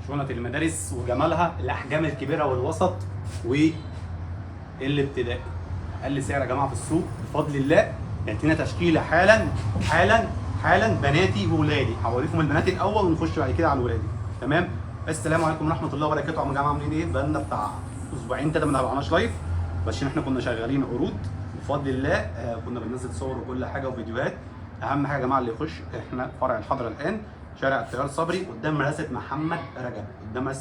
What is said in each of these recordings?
شنط المدارس وجمالها، الاحجام الكبيره والوسط والابتدائي. اقل سعر يا جماعه في السوق بفضل الله. جات لنا تشكيله حالا بناتي وولادي. هوريكم البنات الاول ونخش بعد كده على الولادي. تمام. السلام عليكم ورحمه الله وبركاته. يا جماعه عاملين ايه؟ بقالنا بتاع اسبوعين كده ما طلعناش لايف، بس احنا كنا شغالين عروض بفضل الله. كنا بننزل صور وكل حاجه وفيديوهات. اهم حاجه يا جماعه اللي يخش، احنا فرع الحضره الان شارع التيار صبري قدام مدرسه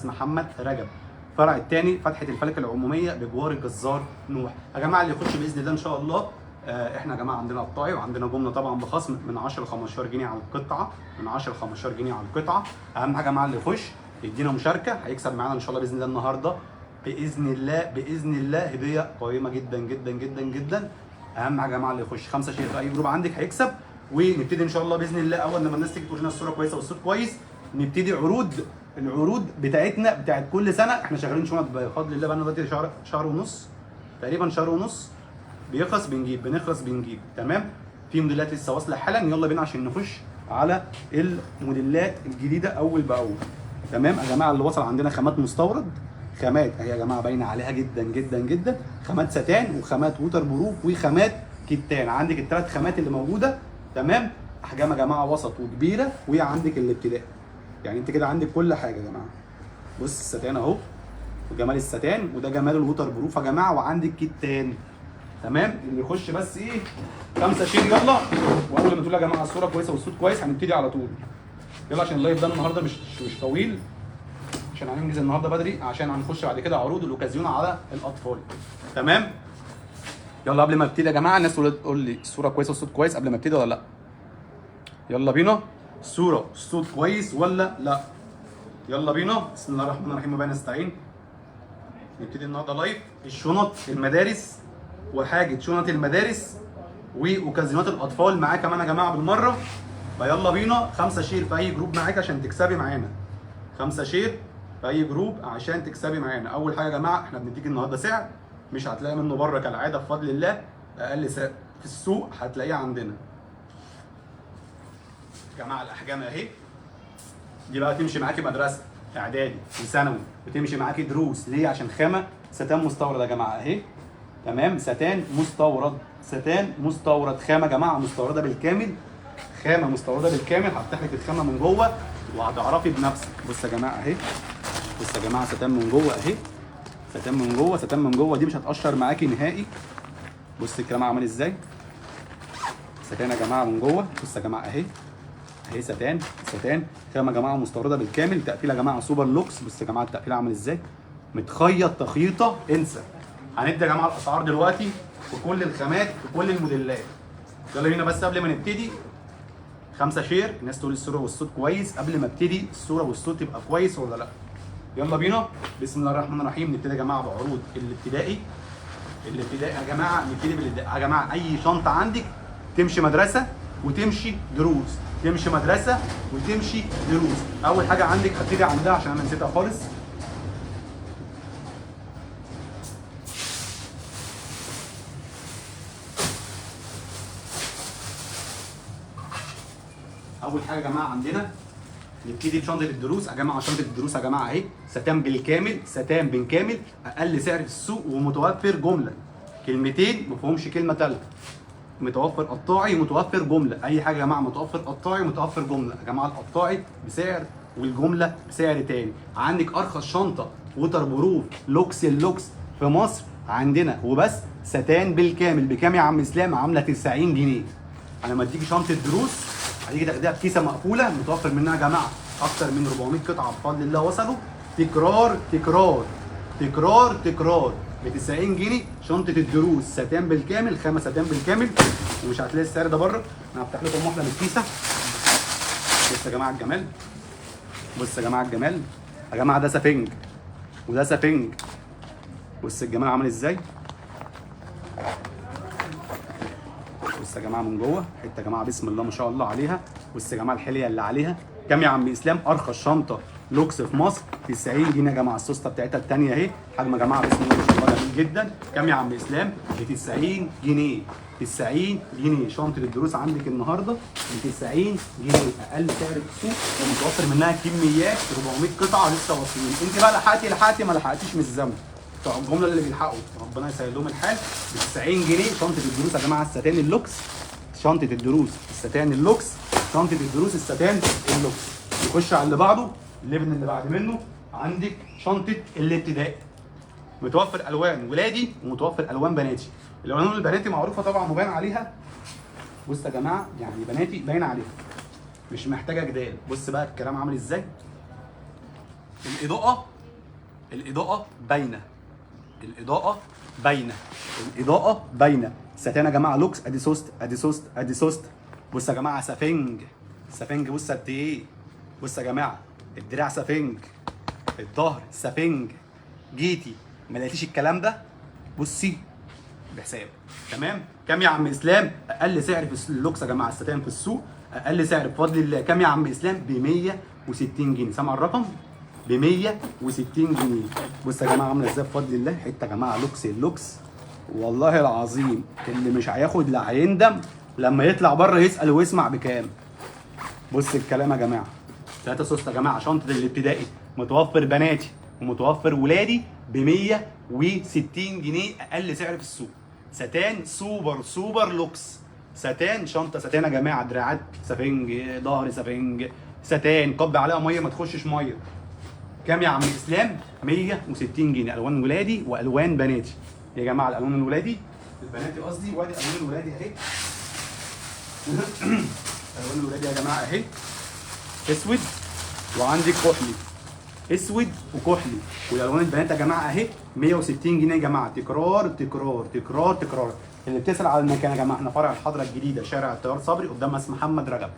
محمد رجب. الفرع الثاني فتحه الفلك العموميه بجوار الجزار نوح. يا جماعه اللي يخش باذن الله ان شاء الله. احنا يا جماعه عندنا قطاعي وعندنا جمله طبعا بخصم من 10 ل 15 جنيه على القطعه، اهم حاجه يا جماعه اللي يخش يدينا مشاركه هيكسب معانا ان شاء الله باذن الله النهارده. باذن الله هديه قيمه جدا. اهم حاجه يا جماعه اللي يخش 5 شير في اي جروب عندك هيكسب. ونبتدي ان شاء الله باذن الله. اول لما الناس تيجي تقول لنا الصوره كويسه والصوت كويس نبتدي العروض بتاعتنا بتاعت كل سنه. احنا شغالين شنط بفضل الله بقى لنا دلوقتي شهر ونص تقريبا، شهر ونص. بيخلص بنجيب تمام. في موديلات لسه واصله حالا، يلا بينا عشان نخش على الموديلات الجديده اول باول. تمام يا جماعه. اللي وصل عندنا خامات مستورد، خامات اهي يا جماعه باينه عليها جدا. خامات ستان وخامات ووتر بروف وخامات كتان. عندك الثلاث خامات اللي موجوده. تمام. احجام يا جماعه وسط وكبيره، وعندك الابتدائي. يعني انت كده عندك كل حاجه يا جماعه. بص الستان اهو، وجمال الستان، وده جمال الووتر بروف يا جماعه، وعندك كتان. تمام. اللي يخش بس ايه 5 شير يلا. واول ما تقول يا جماعه الصوره كويسه والصوت كويس هنبتدي على طول. يلا عشان اللايف ده النهارده مش طويل، عشان هننجز النهارده بدري، عشان هنخش بعد كده عروض الاوكازيون على الاطفال. تمام. يلا قبل ما ابتدي يا جماعه الناس تقول لي الصوره كويسه والصوت كويس قبل ما ابتدي ولا لا. يلا بينا. الصوره الصوت كويس ولا لا؟ يلا بينا. بسم الله الرحمن الرحيم وبنا نستعين. نبتدي النهارده لايف الشنط المدارس وحاجه شنط المدارس واوكازيونات الاطفال معاك كمان يا جماعه بالمره. فيلا بينا. 5 شير في اي جروب معاك عشان تكسبي معانا. 5 شير في اي جروب عشان تكسبي معانا. اول حاجه يا جماعه احنا بنديك النهارده سعر مش هتلاقي منه بره كالعاده بفضل الله. اقل سعر في السوق هتلاقيه عندنا يا جماعه. الاحجام اهي، دي بقى تمشي معاكي مدرسه اعدادي وثانوي، وتمشي معاكي دروس. ليه؟ عشان خامه ستان مستورد يا جماعه اهي. تمام. ستان مستورد خامه يا جماعه مستورده بالكامل. هفتح لك الخامه من جوه وهتعرفي بنفسك. بص يا جماعه اهي، ستان من جوه اهي. ستان من جوه دي مش هتقشر معاكي نهائي. بص الكلام عامل ازاي. ستان يا جماعه من جوه. بص يا جماعه اهي ستان خامه يا جماعه مستورده بالكامل. تقفيل يا جماعه سوبر لوكس. بص يا جماعه التقفيل عامل ازاي، متخيط تخييطه انسى. هندي يا جماعه الاسعار دلوقتي في كل الخامات في كل الموديلات. يلا بينا. بس قبل ما نبتدي 5 شير. الناس تقول الصوره والصوت كويس قبل ما ابتدي. الصوره والصوت يبقى كويس ولا لا؟ يلا بينا. بسم الله الرحمن الرحيم. نبتدي يا جماعه بعروض الابتدائي يا جماعه. نبتدي بالابتدائي يا جماعه. اي شنطه عندك تمشي مدرسه وتمشي دروس، اول حاجه عندك هبتدي عندها عشان انا نسيتها خالص. اول حاجه يا جماعه عندنا نبتدي بشنطه الدروس يا جماعه. شنطه الدروس يا جماعه اهي ستان بالكامل، اقل سعر في السوق ومتوفر جمله. كلمتين ما فيهمش كلمه ثالثه. متوفر قطاعي متوفر جمله. اي حاجه يا جماعه متوفر قطاعي متوفر جمله يا جماعه. القطاعي بسعر والجمله بسعر تاني. عندك ارخص شنطه ووتر بروف لوكس في مصر عندنا وبس ستان بالكامل. بكام يا عم اسلام؟ عامله 90 جنيه. انا لما اديكي شنطه دروس هتيجي تاخديها بكيسه مقفوله متوفر منها يا جماعه اكتر من 400 قطعه بفضل الله وصلوا تكرار ب 90 جنيه. شنطه الدروس ستان بالكامل، خامه ستان بالكامل، ومش هتلاقي السعر ده بره. انا هفتح لكم واحده من الكيسه. بص يا جماعه الجمال، يا جماعه ده سفنج وده سفنج. بص الجمال عامل ازاي. بص يا جماعه من جوه حته يا جماعه بسم الله ما شاء الله عليها. بص يا جماعه الحليه اللي عليها. كام يا عم اسلام؟ ارخص شنطه لوكس في مصر 90 جنيه يا جماعه. السوسته بتاعتها الثانيه اهي. حجم يا جماعه بسم الله ما شاء الله جدا. كام يا عم اسلام؟ ب 90 جنيه. 90 جنيه شنطه الدروس عندك النهارده ب 90 جنيه، اقل سعر في السوق ومتوفر منها كميات 400 قطعه لسه واصلين. انت بقى لحقتي ما لحقتيش من الزمن بتوع الجمله اللي بيلحقوا ربنا يسهل لهم الحال. ب 90 جنيه شنطه الدروس يا جماعه، الستان اللوكس، شنطه الدروس الستان اللوكس، شنطه الدروس الستان اللوكس. نخش على اللي بعده، الليفل اللي بعد منه. عندك شنطه الابتدائي، متوفر الوان ولادي ومتوفر الوان بناتي. الالوان البناتي معروفه طبعا وباين عليها. بص يا جماعه، يعني بناتي باين عليها مش محتاجه جدال. بص بقى الكلام عامل ازاي. الاضاءه باينه، الاضاءه باينه، الاضاءه باينه. ستان يا جماعه لوكس، ادي سوست ادي سوست ادي سوست. بص يا جماعه سفنج، سفنج بص قد ايه. بص يا جماعه الدراع سفنج، الظهر سفنج. جيتي ما لقيتيش الكلام ده، بصي بحساب. تمام. كام يا عم اسلام؟ اقل سعر في اللوكس يا جماعه الستان في السوق، اقل سعر بفضل الله. كام يا عم اسلام؟ ب 160 جنيه. سامع الرقم؟ ب 160 جنيه. بص يا جماعه عامله ازاي بفضل الله. حته يا جماعه لوكس، اللوكس والله العظيم اللي مش هياخد لا هيندم لما يطلع بره يسال ويسمع بكام. بص الكلام يا جماعه. 3 سوست يا جماعه شنطه الابتدائي، متوفر بناتي ومتوفر ولادي ب 160 جنيه اقل سعر في السوق. ستان سوبر لوكس، ستان شنطه ستان يا جماعه، دراعات سفنج، ظهر سفنج، ستان كب عليها ميه ما تخشش ميه. كام يا عم اسلام؟ 160 جنيه. الوان ولادي والوان بناتي يا جماعه. الالوان الولادي البناتي قصدي، وادي الوان الولادي اهي. الوان الولادي يا جماعه اهي، اسود وعندك كحلي، اسود وكحلي. والالوان البنات يا جماعه اهي 160 جنيه يا جماعه. تكرار تكرار تكرار تكرار. اللي بتسال على المكان يا جماعه، احنا فرع الحضره الجديده شارع الطيار صبري قدام مس محمد رجب.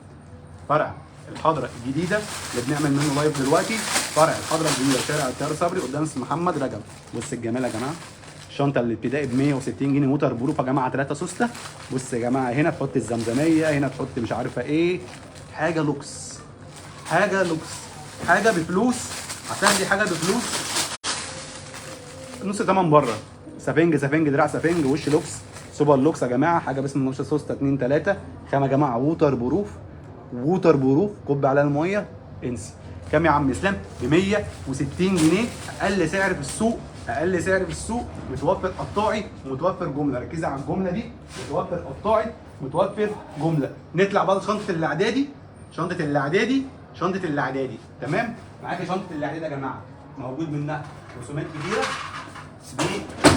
فرع الحضره الجديده اللي بنعمل منه لايف دلوقتي، فرع الحضره الجديده شارع الطيار صبري قدام مس محمد رجب. بص الجمال يا جماعه، الشنطه الابتدائي ب 160 جنيه موتر بروف يا جماعه، 3 سوسته. بص يا جماعه هنا تحط الزمزميه، هنا تحط مش عارفه ايه، حاجه لوكس، حاجه لوكس، حاجه بفلوس. هتاخدي حاجه بفلوس نص تمن بره. سفنج سفنج دراع سفنج وش لوكس سوبر لوكس يا جماعه. حاجه باسم نوشه سوسته 2 3 خامه يا جماعه، ووتر بروف، ووتر بروف، كب عليها الميه انسي. كام يا عم اسلام؟ ب 160 جنيه اقل سعر في السوق، اقل سعر في السوق. متوفر قطاعي ومتوفر جمله، ركزي على الجمله دي، متوفر قطاعي متوفر جمله. نطلع بقى شنطه الاعدادي، شنطه الاعدادي، شنطه الاعدادي. تمام. معاكي شنطه الاعدادي يا جماعه، موجود منها رسومات كتيره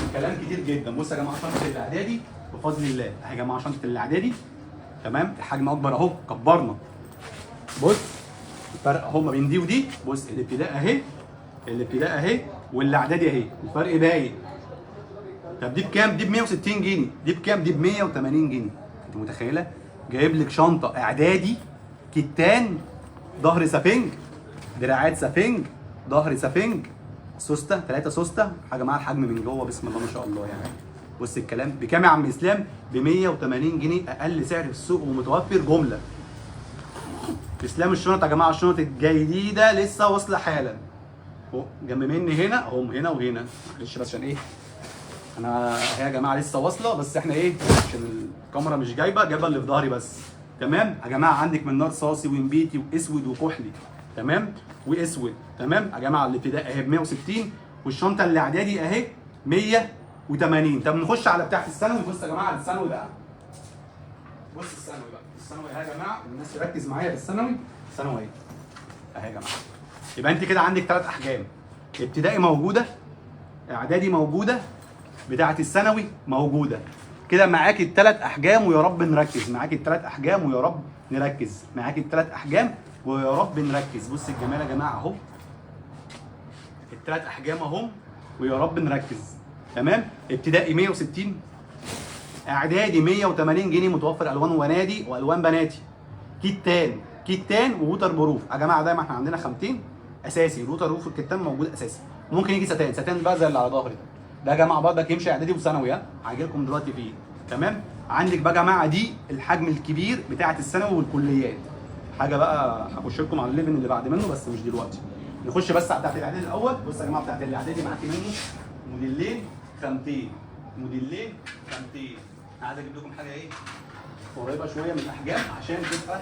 بكلام كتير جدا. بص يا جماعه شنطه الاعدادي بفضل الله اهي يا جماعه، شنطه الاعدادي. تمام. الحجم اكبر اهو، كبرنا. بص الفرق اهو ما بين دي ودي. بص الابتداء اهي، الابتداء اهي والاعدادي اهي، الفرق باين. طب دي بكام؟ دي ب 160 جنيه. دي بكام؟ دي ب 180 جنيه. انت متخيله؟ جايب لك شنطه اعدادي كتان، ظهر سفنج، دراعات سفنج، ظهر سفنج، سوسته 3 سوسته حاجه مع الحجم من جوه بسم الله ما شاء الله يعني. بص الكلام بكام يا عم اسلام؟ ب 180 جنيه اقل سعر في السوق ومتوفر جمله. اسلام الشنط يا جماعه، الشنط الجديده لسه واصله حالا اهو جنب مني هنا اهو، هنا وهنا. معلش بس عشان ايه انا هي يا جماعه لسه واصله، بس احنا ايه عشان الكاميرا مش جايبه اللي في ظهري بس. تمام يا جماعه. عندك من نار صاصي ونبيتي واسود وكحلي. تمام. واسود. تمام يا جماعه. الابتدائي اهي ب 160 والشنطه اللي اعدادي اهي 180. طب نخش على بتاعه الثانوي. بص يا جماعه الثانوي بقى، بص الثانوي بقى، الثانوي اهي يا جماعه، الناس تركز معايا في الثانوي. الثانوي اهي يا جماعه. يبقى انت كده عندك 3 احجام، ابتدائي موجوده، اعدادي موجوده، بتاعه الثانوي موجوده. كده معاكي ال3 احجام ويا رب نركز. معاكي ال3 احجام ويا رب نركز. معاكي ال3 احجام ويا رب نركز. بص الجمال يا جماعه اهو، ال3 احجام اهم ويا رب نركز. تمام. ابتدائي 160، اعدادي 180 جنيه متوفر الوان ونادي والوان بناتي. كتان، كتان ووتر بروف يا جماعه. دايما احنا عندنا خامتين اساسي، الوتر بروف والكتان موجود اساسي. ممكن يجي ستان، ستان بقى زي اللي على ظهري ده يا جماعه برضك يمشي اعدادي وثانوي. ها هاجي لكم دلوقتي فيه. تمام. عندك بقى يا جماعه دي الحجم الكبير بتاعه الثانوي والكليات. حاجه بقى هخش لكم على الليفل اللي بعد منه بس مش دلوقتي. نخش بس على بتاعه الاعدادي الاول. بص يا جماعه بتاعه الاعدادي معاكي منه موديلين خامتين، موديلين خامتين. انا عايز اجيب لكم حاجه ايه قريبه شويه من الاحجام عشان تبقى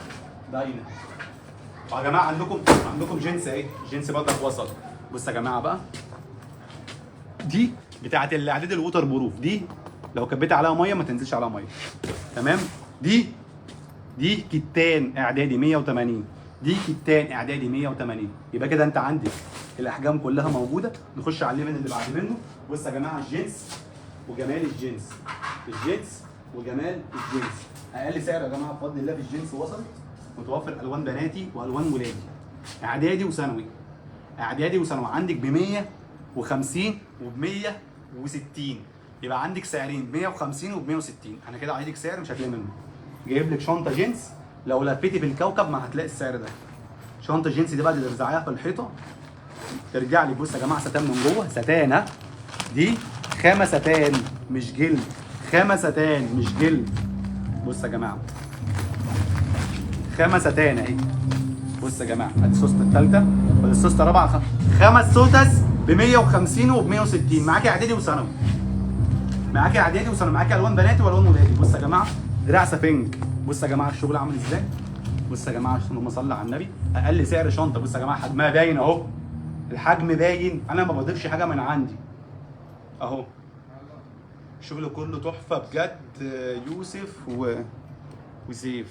باينه. يا جماعه عندكم جنس اهي، جنس برضك وسط. بص يا جماعه بقى، دي بتاعت الاعداد الووتر بروف، دي لو كبيت عليها ميه ما تنزلش عليها ميه. تمام. دي كتان اعدادي 180، دي كتان اعدادي 180. يبقى كده انت عندك الاحجام كلها موجوده. نخش على الليفل اللي بعد منه. بص يا جماعه، الجنس وجمال الجنس، الجنس وجمال الجنس. اقل سعر يا جماعه بفضل الله في الجنس وصل، متوفر الوان بناتي والوان ولادي، اعدادي وثانوي. اعدادي وثانوي عندك ب 150 وب 160. يبقى عندك سعرين، 150 وب 160. انا كده عايزك سعر مش هتلاقي منه. جايب لك شنطه جينز، لو لفيتي في الكوكب ما هتلاقي السعر ده. شنطه جينز دي بقى اللي ترزعيها في الحيطه ترجع لي. بص يا جماعه، ستان من جوه، ستانه دي خامه ستان مش جلد، خامه ستان مش جلد. بص يا جماعه، خامه ستان اهي. بص يا جماعه، ادي السوسته الثالثه ولا السوسته الرابعه، خمس سوتس ب 150 وب 160. معاكي اعدادي وثانوي، معاكي اعدادي وثانوي، معاكي الوان بناتي والوان ولادي. بص يا جماعه، دراع سفنج. بص يا جماعه الشغل عامل ازاي. بص يا جماعه، اللهم صل على النبي. اقل سعر شنطه. بص يا جماعه، حجمها باين اهو، الحجم باين، انا ما بضيفش حاجه من عندي اهو. الشغل كله تحفه بجد. يوسف وسيف.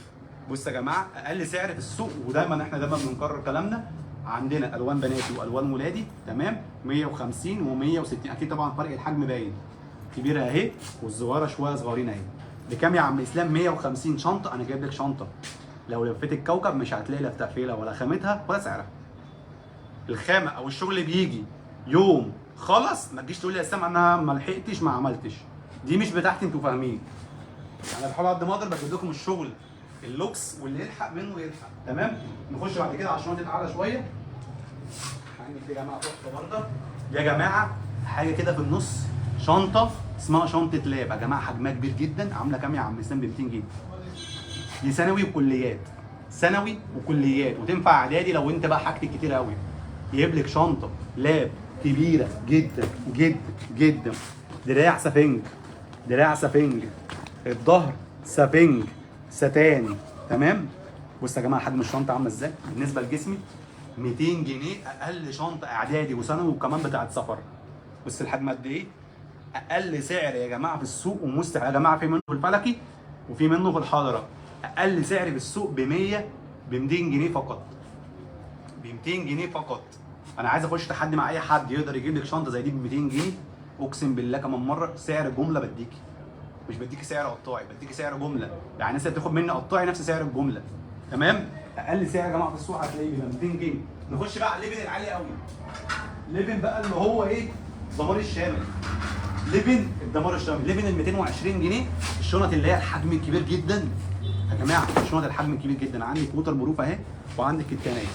بص يا جماعه، اقل سعر في السوق، ودايما احنا بنكرر كلامنا، عندنا الوان بناتي والوان ولادي. تمام. 150 و160. اكيد طبعا فرق الحجم باين، كبيره اهي والصغيره شويه صغيرين اهي. بكام يا عم اسلام؟ 150 شنطه. انا جايب لك شنطه لو لفيت الكوكب مش هتلاقي لا تقفيله ولا خامتها ولا سعرها. الخامه او الشغل بيجي يوم خلص، ما تجيش تقول لي يا اسلام انا ما لحقتش ما عملتش. دي مش بتاعتي، انتوا فاهمين. انا بحاول قد ما اقدر بجيب لكم الشغل اللوكس، واللي يلحق منه يلحق. تمام. نخش بعد كده على الشنط اعلى شويه. عندك يا جماعه تحفه برده يا جماعه، حاجه كده في النص، شنطه اسمها شنطه لاب يا جماعه، حجمها كبير جدا. عامله كام يا عم اسلام؟ ب 200 جنيه. دي ثانوي وكليات، ثانوي وكليات، وتنفع اعدادي لو انت بقى حاجتك كتير قوي. يجيب لك شنطه لاب كبيره جدا جدا جدا. دراع سفنج، دراع سفنج، الظهر سفنج ستاني. تمام. بص يا جماعه حجم الشنطه عامله ازاي بالنسبه لجسمي. 200 جنيه اقل شنطه اعدادي وثانوي وكمان بتاعت سفر. بص الحجم قد ايه. اقل سعر يا جماعه في السوق، ومستحيل يا جماعه، في منه في الفلكي وفي منه في الحضره. اقل سعر في السوق ب 200 جنيه فقط، ب 200 جنيه فقط. انا عايز اخش تحدي مع اي حد يقدر يجيب لك شنطه زي دي ب 200 جنيه. اقسم بالله كمان مره سعر جمله بديكي، مش بديكي سعر قطاعي، بديكي سعر جمله. يعني الناس اللي بتاخد مني قطاعي نفس سعر الجمله. تمام. اقل سعر يا جماعه في السوق هتلاقيه ب 200 جنيه. نخش بقى على الليفل العالي قوي، ليفل بقى اللي هو ايه، دمار الشامل. ليفن الدمار الشامل، ليفن ال 220 جنيه. الشنط اللي هي الحجم الكبير جدا يا جماعه، الشنط الحجم الكبير جدا. عندك ووتر بروف اهي، وعندك التانية.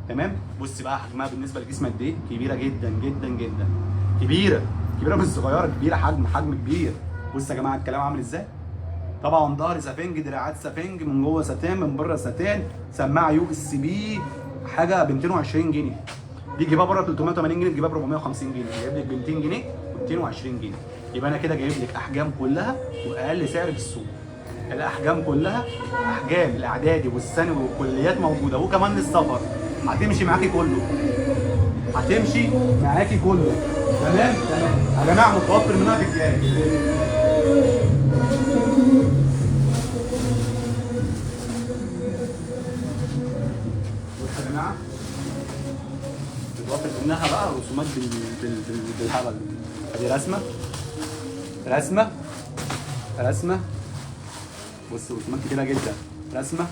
تمام. بص بقى حجمها بالنسبه لجسم قد ايه، كبيره جدا جدا جدا، كبيره مش صغيره، كبيره، حجم كبير. بص يا جماعه الكلام عامل ازاي. طبعا ظهر سفنج، دراعات سفنج، من جوه ستان، من بره ستان، سماعه يو اس بي، حاجه ب 220 جنيه. دي جيبها بره 380 جنيه، تجيبها ب 450 جنيه، جايب لك ب 200 جنيه و 220 جنيه. يبقى انا كده جايب لك احجام كلها واقل سعر في السوق. الاحجام كلها، احجام الاعدادي والثانوي والكليات موجوده، وكمان للسفر. هتمشي معاكي كله، هتمشي معاكي كله. تمام. يا جماعه متوفر منها بكام؟ يا جماعه متوفر منها بقى رسومات بالهبل. ادي رسمه. بص رسومات كتيره جدا. رسمه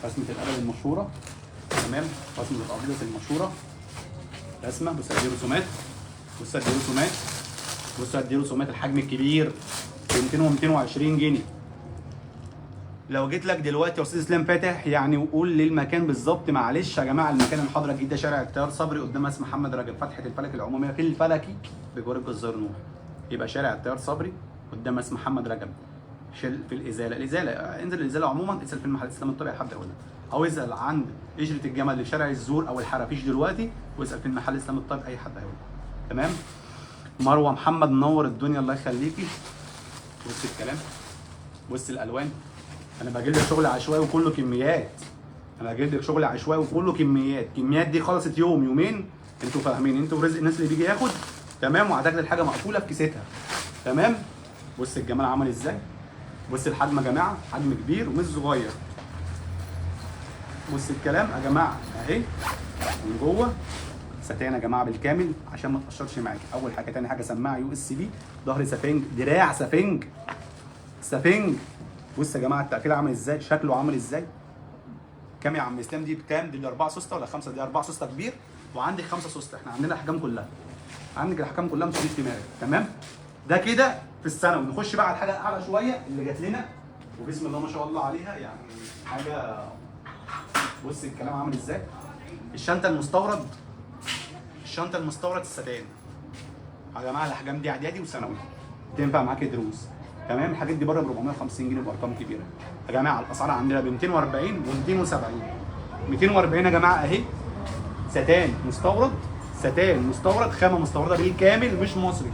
القلم المشهوره. تمام. رسمه القبيله المشهوره. رسمه. بص ادي رسومات، بص ادي رسومات الحجم الكبير ب 200 و 220 جنيه. لو جيت لك دلوقتي يا استاذ اسلام فاتح يعني، وقول لي المكان بالظبط. معلش يا جماعه، المكان الحاضره الجديده شارع التيار صبري قدام اسم محمد رجب، فتحه الفلك العموميه في الفلكي بجوار الجزار نور. يبقى شارع التيار صبري قدام اسم محمد رجب في الازاله. انزل الازاله عموما، اسال في المحل الاسلام الطبيعي حد يقول لك، او اسال عند اجره الجمل اللي في شارع الزور او الحرافيش دلوقتي، واسال في المحل الاسلام الطبيعي اي حد هيقول لك. تمام. مروه محمد منور الدنيا، الله يخليكي. بص الكلام، بص الالوان. انا بجيب لك شغل عشوائي وكله كميات. انا بجيب لك شغل عشوائي وكله كميات. الكميات دي خلصت يوم يومين، انتوا فاهمين، انتوا رزق الناس اللي بيجي ياخد. تمام، وهتاخد الحاجه مقفوله في كيستها. تمام. بص الجمال عمل ازاي. بص الحجم يا جماعه، حجم كبير ومش صغير. بص الكلام يا جماعه اهي من جوه ستان يا جماعه بالكامل عشان ما تقشرش معاكي. اول حاجه، تاني حاجه سماعه يو اس بي، ظهر سفنج، دراع سفنج سفنج. بص يا جماعه التقفيل عامل ازاي، شكله عامل ازاي. كام يا عم اسلام؟ دي بكام؟ دي 4 سوسته ولا 5؟ دي 4 سوسته كبير وعندك 5 سوسته. احنا عندنا الاحجام كلها، عندك الاحجام كلها مش دماغك. تمام. ده كده في الثانوي. نخش بقى على الحاجه الاعلى شويه اللي جات لنا وبسم الله ما شاء الله عليها، يعني حاجه. بص الكلام عامل ازاي. الشنطه المستورد، الشنطه المستورد الستان يا جماعه. الاحجام دي اعدادي وثانوي، تنفع معاكي دروس. تمام. الحاجات دي بره ب 450 جنيه بارقام كبيره يا جماعه. الاسعار عندنا ب 240 و 270. 240 يا جماعه اهي، ستان مستورد، ستان مستورد، خامه مستورده بالكامل مش مصري.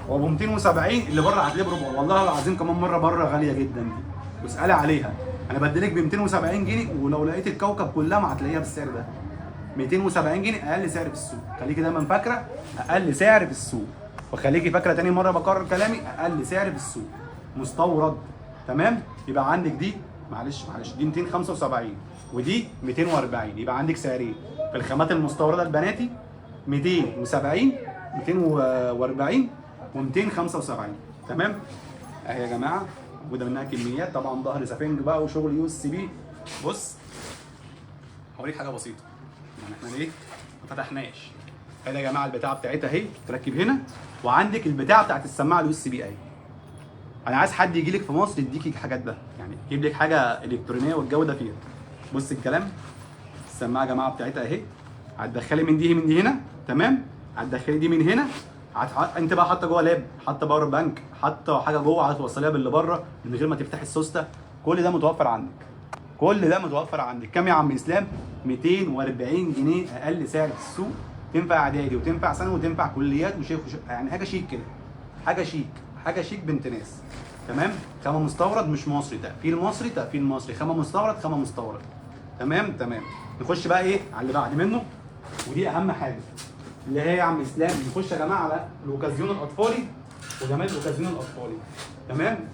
وابو 270 اللي بره هتلاقيه ب 400. والله العظيم كمان مره بره غاليه جدا دي، واسالي عليها. انا بديلك ب 270 جنيه، ولو لقيت الكوكب كلها ما هتلاقيها بالسعر ده. 270 جنيه اقل سعر في السوق. خليكي دايما فاكره اقل سعر في السوق، وخليكي فاكره تاني مره بكرر كلامي، اقل سعر في السوق مستورد. تمام. يبقى عندك دي، معلش دي 275 ودي 240، يبقى عندك سعرين في الخامات المستورده البناتي، 270 240 و275. تمام. اهي يا جماعه وده منها كميات طبعا، ظهر سفنج بقى وشغل يو اس بي. بص هوريك حاجه بسيطه، يعني احنا ليه ما فتحناش. ادي يا جماعه البتاعه بتاعتها اهي، تركب هنا، وعندك البتاعه بتاعت السماعه اليو اس بي اهي. انا عايز حد يجي لك في مصر يديكي الحاجات ده، يعني يجيب لك حاجه الكترونيه والجوده فيها. بص الكلام، السماعه يا جماعه بتاعتها اهي، هتدخلي من دي هنا. تمام. هتدخلي دي من هنا، انت بقى حاطه جوه لاب، حاطه باور بانك، حاطه حاجه جوه هتوصليها باللي بره من غير ما تفتحي السوسته. كل ده متوفر عندك، كل ده متوفر عندك. كام يا عم اسلام؟ 240 جنيه اقل سعر في السوق. تنفع اعدادي وتنفع ثانوي وتنفع كليات وشيخ يعني حاجه شيك كده، حاجه شيك، حاجه شيك بنت ناس. تمام. خامه مستورد مش مصري، تقفيل مصري، تقفيل مصري، خامه مستورد، خامه مستورد. تمام. نخش بقى ايه على اللي بعد منه، ودي اهم حاجه اللي هي يا عم اسلام. نخش يا جماعه على الاوكازيون الاطفالي وجمال الاوكازيون الاطفالي.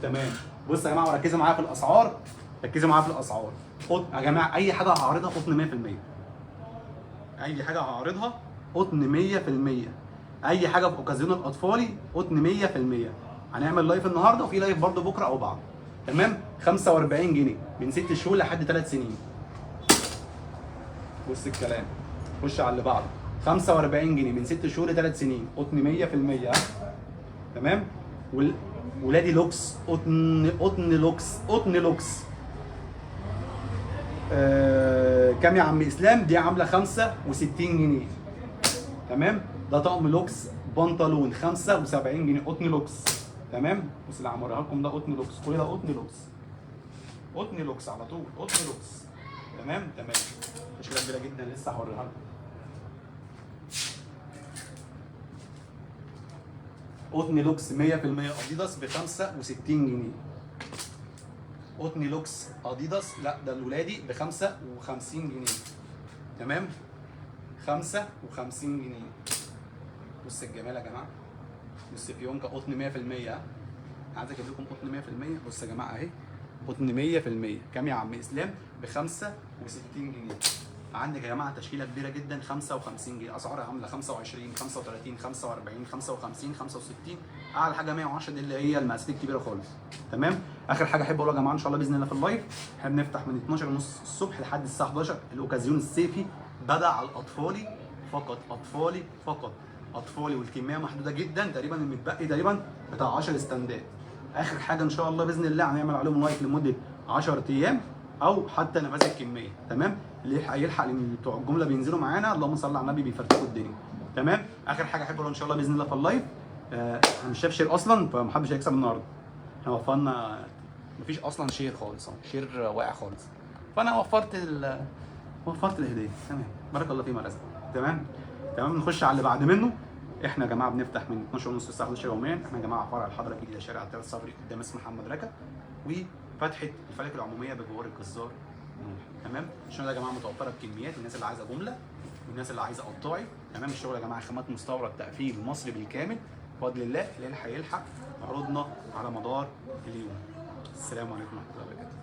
تمام. بص يا جماعه وركزوا معايا في الاسعار، ركزوا معايا في الاسعار. قطن يا جماعه، اي حاجه هعرضها قطن 100%. اي حاجه هعرضها قطن 100%. اي حاجه في اوكازيون الاطفالي قطن 100%. هنعمل لايف النهارده وفي لايف برده بكره او بعد. تمام. 45 جنيه من 6 شهور لحد 3 سنين. بص الكلام، خش على اللي بعده. 45 جنيه من 6 شهور ل 3 سنين، قطن 100%. تمام. ولادي لوكس، قطن لوكس. كام يا عم اسلام؟ دي عامله 65 جنيه. تمام. ده طقم لوكس بنطلون 75 جنيه، قطن لوكس. تمام. بص اللي هوريها لكم ده قطن لوكس، كل ده قطن لوكس على طول، قطن لوكس. تمام. تشكيله كبيره جدا لسه هوريها لكم. قطن لوكس 100% اديداس ب 65 جنيه. قطن لوكس اديداس، لا ده الولادي ب 55 جنيه. تمام. 55 جنيه. بص الجمال يا جماعه، بص فيونكا قطن 100%. عايز اجيب لكم قطن 100%. بص يا جماعه اهي قطن 100%. كام يا عم اسلام؟ ب 65 جنيه. عندك يا جماعه تشكيله كبيره جدا 55 جنيه. اسعارها عامله 25 35 45 55 65. اعلى حاجه 110، دي اللي هي المقاسات الكبيره خالص. تمام. اخر حاجه احب اقولها يا جماعه ان شاء الله باذن الله في اللايف، احنا بنفتح من 12:30 الصبح لحد الساعه 11. الاوكازيون الصيفي بدا على الاطفالي فقط، اطفالي والكميه محدوده جدا، تقريبا المتبقي تقريبا بتاع 10 استندات. اخر حاجه ان شاء الله باذن الله هنعمل عليهم لايف لمده 10 ايام او حتى نفاذ الكميه. تمام. اللي هيلحق لان بتوع الجمله بينزلوا معانا اللهم صل على النبي بيفرتكوا الدنيا. تمام. اخر حاجه احب اقولها ان شاء الله باذن الله في اللايف، انا مش شايف شير اصلا، فمحدش هيكسب النهارده. احنا وفرنا، مفيش اصلا شير خالص اهو، شير واقع خالص. فانا وفرت الهديه. تمام. بارك الله فيما رزق. تمام. نخش على اللي بعد منه. احنا يا جماعه بنفتح من 12 ونص للساعه 11 يوميا. احنا يا جماعه فرع الحضره الجديده شارع التلات صبري قدام اسم محمد ركب، وفتحه الفلك العموميه بجوار الجزار نور. تمام. الشغل يا جماعه متوفره بكميات، الناس اللي عايزه جمله والناس اللي عايزه قطاعي. تمام. الشغل يا جماعه خامات مستورد تقفيل مصري بالكامل بفضل الله. اللي يلحق يلحق عروضنا على مدار اليوم. السلام عليكم ورحمه الله وبركاته.